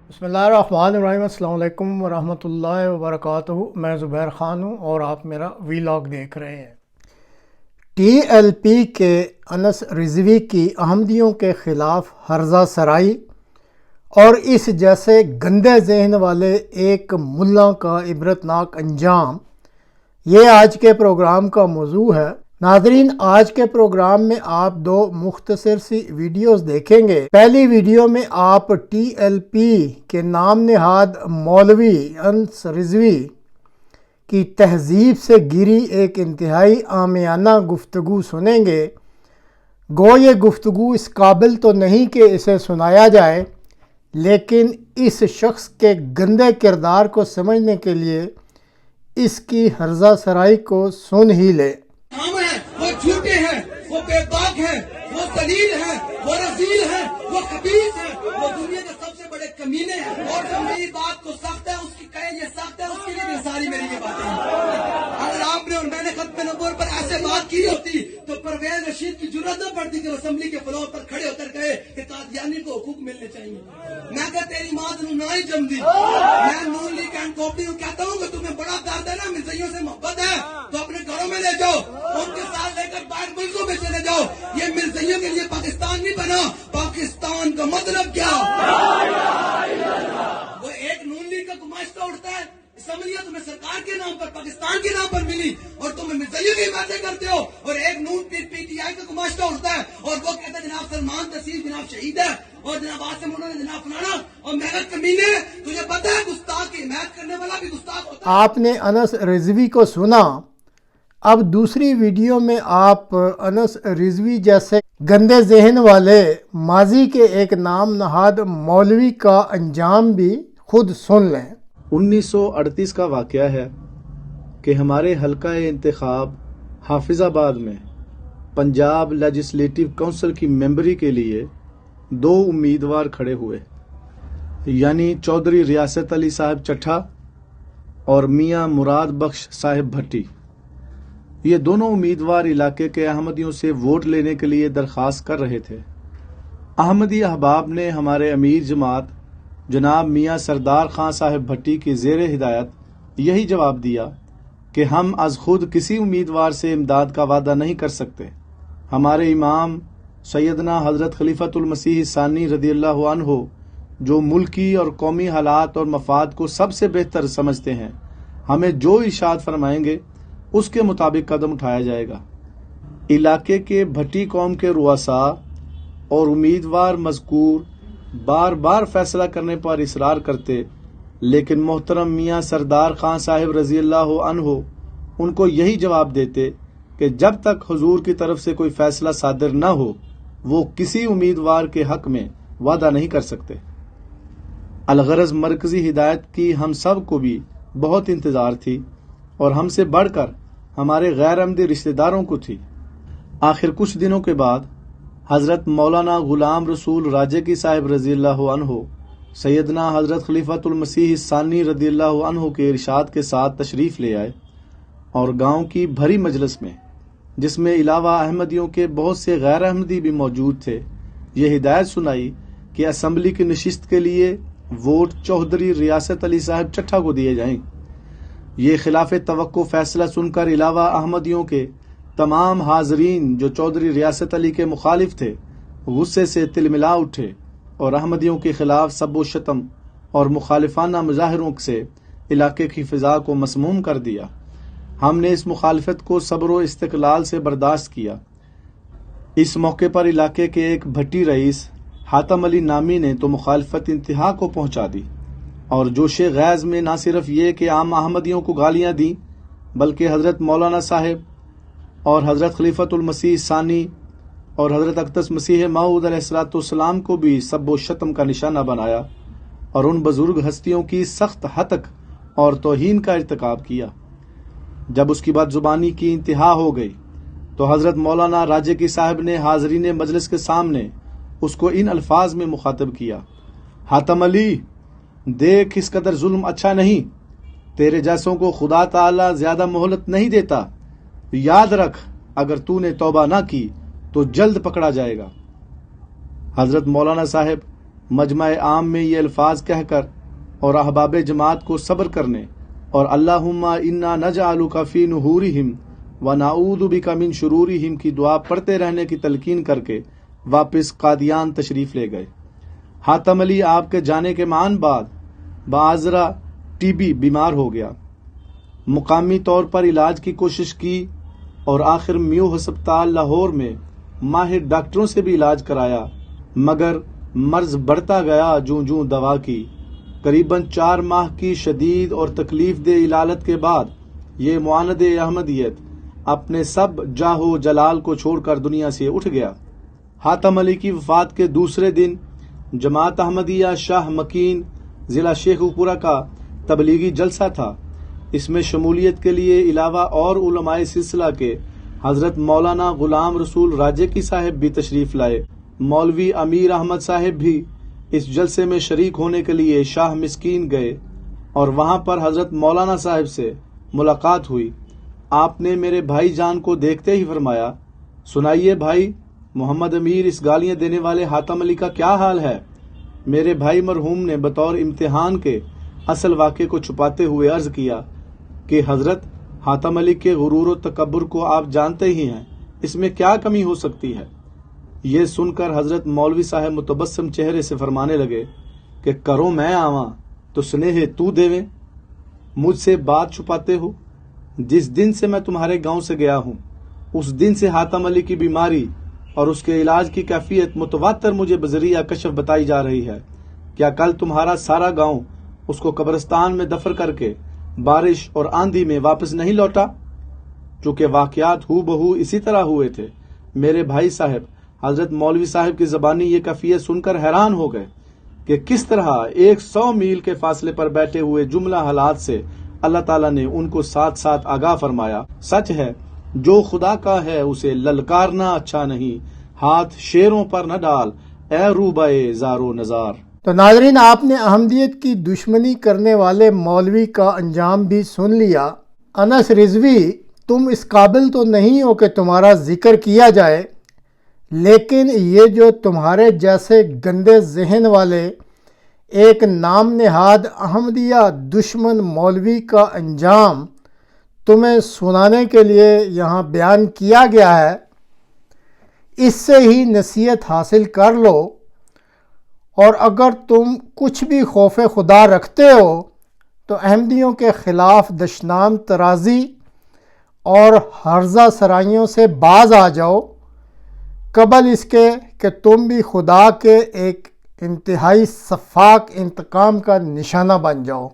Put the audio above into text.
बिस्मिल्लाहिर्रहमानिर्रहीम। अस्सलाम वालेकुम वरहमतुल्लाहि वबरकातुहू। मैं ज़ुबैर ख़ान हूँ और आप मेरा वीलॉग देख रहे हैं। TLP के अनस रिजवी की अहमदियों के ख़िलाफ़ हर्जा सराई और इस जैसे गंदे जहन वाले एक मुल्ला का इबरतनाक अंजाम, ये आज के प्रोग्राम का मौजू है। नाज़रीन, आज के प्रोग्राम में आप दो मुख्तसर सी वीडियोस देखेंगे। पहली वीडियो में आप TLP के नाम नहाद मौलवी अनस रिजवी की तहजीब से गिरी एक इंतहाई आमियाना गुफ्तगू सुनेंगे। गो ये गुफ्तगू इस काबिल तो नहीं कि इसे सुनाया जाए, लेकिन इस शख्स के गंदे किरदार को समझने के लिए इसकी हर्जा सराई को सुन ही ले। वो झूठे हैं, वो बेबाक हैं, वो दलील हैं, वो रजील हैं, वो खबीस हैं, वो दुनिया के सबसे बड़े कमीने हैं। और जो मेरी बात को सख्त है उसकी कहे ये सख्त है, उसके लिए सारी मेरी ये बातें हैं। अगर आपने और मैंने खत्म नबूवत पर ऐसे बात की होती तो परवेज रशीद की जरूरत न पड़ती कि वो असेंबली के फ्लोर पर खड़े होकर कहे कि कादियानी को हुकूक मिलने चाहिए। मैं कहता तेरी माँ तू ना ही जम दी। मैं नून लीग एंड कॉपी कहता हूँ कि तुम्हें बड़ा दर्द है ना, मिर्जइयों से मोहब्बत है तो अपने घरों में ले जाओ, उनके साथ लेकर बाहर मुल्कों में चले जाओ। ये मिर्जइयों के लिए पाकिस्तान नहीं बना। पाकिस्तान का मतलब क्या? वो एक नून लीग का गुमाश्ता उठता है, असम्बलियां तुम्हें सरकार के नाम पर, पाकिस्तान के नाम पर मिली और तुम मिर्जइयों की बातें करते हो। और एक नून PTI का गुमाश्ता उठता है और वो कहता है जनाब सलमान तसीर जनाब शहीद है और जनाब आसिम उन्होंने जनाब फलाना और मेहनत कमीने। तुझे पता है गुस्ताख की हिमायत करने वाला भी गुस्ताख होता है। आपने अनस रिजवी को सुना। अब दूसरी वीडियो में आप अनस रिजवी जैसे गंदे जहन वाले माजी के एक नाम नहाद मौलवी का अंजाम भी खुद सुन लें। 1938 का वाक़या है कि हमारे हल्का इंतखाब हाफिज़ाबाद में पंजाब लेजिस्लेटिव काउंसिल की मेंबरी के लिए दो उम्मीदवार खड़े हुए, यानी चौधरी रियासत अली साहब चट्ठा और मियां मुराद बख्श साहिब भट्टी। ये दोनों उम्मीदवार इलाके के अहमदियों से वोट लेने के लिए दरख्वास्त कर रहे थे। अहमदी अहबाब ने हमारे अमीर जमात जनाब मियां सरदार खां साहिब भट्टी की ज़ेरे हिदायत यही जवाब दिया कि हम अज खुद किसी उम्मीदवार से इमदाद का वादा नहीं कर सकते। हमारे इमाम सैयदना हज़रत खलीफतुल मसीह सानी रदियल्लाहु अन्हु, जो मुल्की और कौमी हालात और मफाद को सबसे बेहतर समझते हैं, हमें जो इरशाद फरमाएंगे उसके मुताबिक कदम उठाया जाएगा। इलाके के भट्टी कौम के रुआसा और उम्मीदवार मज़कूर बार बार फैसला करने पर इसरार करते, लेकिन मोहतरम मियां सरदार खान साहिब रज़ियल्लाहु अन्हु उनको यही जवाब देते कि जब तक हुजूर की तरफ से कोई फैसला सादिर न हो वो किसी उम्मीदवार के हक में वादा नहीं कर सकते। अलगरज मरकजी हिदायत की हम सब को भी बहुत इंतज़ार थी और हमसे बढ़कर हमारे गैर अहमदी रिश्तेदारों को थी। आखिर कुछ दिनों के बाद हज़रत मौलाना गुलाम रसूल राजेकी साहिब रज़ियल्लाहु अन्हु सैयदना हज़रत खलीफतुल मसीह सानी रज़ियल्लाहु अन्हु के इरशाद के साथ तशरीफ़ ले आए और गांव की भरी मजलिस में, जिसमें अलावा अहमदियों के बहुत से गैर अहमदी भी मौजूद थे, ये हिदायत सुनाई कि असम्बली की नशिस्त के लिए वोट चौधरी रियासत अली साहब चट्ठा को दिए जाएं। ये खिलाफ तवक्को फैसला सुनकर अलावा अहमदियों के तमाम हाजरीन जो चौधरी रियासत अली के मुखालिफ थे गुस्से से तिलमिला उठे और अहमदियों के खिलाफ सब व शतम और मुखालिफाना मुजाहरों से इलाके की फिजा को मसमूम कर दिया। हमने इस मुखालफत को सब्र व इस्तिकलाल से बर्दाश्त किया। इस मौके पर इलाके के एक भट्टी रईस हातम अली नामी ने तो मुखालफत इंतहा को पहुंचा दी और जोशे गैज में न सिर्फ ये कि आम अहमदियों को गालियां दी, बल्कि हज़रत मौलाना साहिब और हज़रत खलीफतुल मसीह सानी और हज़रत अक़दस मसीह मऊद अलैहिस्सलाम को भी सब व शतम का निशाना बनाया और उन बुजुर्ग हस्तियों की सख्त हतक और तौहीन का इर्तिकाब किया। जब उसकी बात जुबानी की इंतहा हो गई तो हज़रत मौलाना राजेकी साहब ने हाजरीन मजलिस के सामने उसको इन अल्फाज में मुखातब किया, हातम अली, देख इस कदर जुल्म अच्छा नहीं, तेरे जैसों को खुदा ताला ज्यादा मोहलत नहीं देता। याद रख, अगर तूने तौबा ना की तो जल्द पकड़ा जाएगा। हजरत मौलाना साहब مجمع عام میں یہ الفاظ کہہ کر اور احباب جماعت کو صبر کرنے اور اللہم انا نجعلک فی نحورہم ونعوذ بک من شرورہم کی دعا پڑھتے رہنے کی تلقین کر کے واپس قادیان تشریف لے گئے۔ حاتم علی آپ کے جانے کے معان بعد بعذرا ٹی بی بیمار ہو گیا۔ مقامی طور پر علاج کی کوشش کی اور آخر میو ہسپتال لاہور میں ماہر ڈاکٹروں سے بھی علاج کرایا، مگر مرض بڑھتا گیا جوں جوں دوا کی۔ قریباً 4 ماہ کی شدید اور تکلیف دہ علالت کے بعد یہ معاند احمدیت اپنے سب جاہ و جلال کو چھوڑ کر دنیا سے اٹھ گیا۔ حاتم علی کی وفات کے دوسرے دن جماعت احمدیہ شاہ مکین ضلع شیخو پورہ کا تبلیغی جلسہ تھا۔ اس میں شمولیت کے لیے علاوہ اور علماء سلسلہ کے حضرت مولانا غلام رسول راجکی صاحب بھی تشریف لائے۔ مولوی امیر احمد صاحب بھی اس جلسے میں شریک ہونے کے لیے شاہ مسکین گئے اور وہاں پر حضرت مولانا صاحب سے ملاقات ہوئی۔ آپ نے میرے بھائی جان کو دیکھتے ہی فرمایا، سنائیے بھائی، محمد امیر اس گالیاں دینے والے حاتم علی کا کیا حال ہے؟ میرے بھائی مرحوم نے بطور امتحان کے اصل واقعے کو چھپاتے ہوئے عرض کیا کہ حضرت، حاتم علی کے غرور و تکبر کو آپ جانتے ہی ہیں، اس میں کیا کمی ہو سکتی ہے؟ یہ سن کر حضرت مولوی صاحب متبسم چہرے سے فرمانے لگے کہ کرو میں آواں تو سنیہ تو دیویں، مجھ سے بات چھپاتے ہو؟ جس دن سے میں تمہارے گاؤں سے گیا ہوں اس دن سے حاتم علی کی بیماری اور اس کے علاج کی کیفیت متواتر مجھے بذریعہ کشف بتائی جا رہی ہے۔ کیا کل تمہارا سارا گاؤں اس کو قبرستان میں دفن کر کے بارش اور آندھی میں واپس نہیں لوٹا؟ چونکہ واقعات ہو بہو اسی طرح ہوئے تھے۔ میرے بھائی صاحب حضرت مولوی صاحب کی زبانی یہ کیفیت سن کر حیران ہو گئے کہ کس طرح 100 میل کے فاصلے پر بیٹھے ہوئے جملہ حالات سے اللہ تعالیٰ نے ان کو ساتھ ساتھ آگاہ فرمایا۔ سچ ہے، جو خدا کا ہے اسے للکارنا اچھا نہیں، ہاتھ شیروں پر نہ ڈال اے روبائے زار و نزار۔ تو ناظرین، آپ نے احمدیت کی دشمنی کرنے والے مولوی کا انجام بھی سن لیا۔ انس رضوی، تم اس قابل تو نہیں ہو کہ تمہارا ذکر کیا جائے، لیکن یہ جو تمہارے جیسے گندے ذہن والے ایک نام نہاد احمدیہ دشمن مولوی کا انجام تمہیں سنانے کے لیے یہاں بیان کیا گیا ہے، اس سے ہی نصیحت حاصل کر لو، اور اگر تم کچھ بھی خوف خدا رکھتے ہو تو احمدیوں کے خلاف دشنام ترازی اور ہرزہ سرائیوں سے باز آ جاؤ، قبل اس کے کہ تم بھی خدا کے ایک انتہائی سفاک انتقام کا نشانہ بن جاؤ۔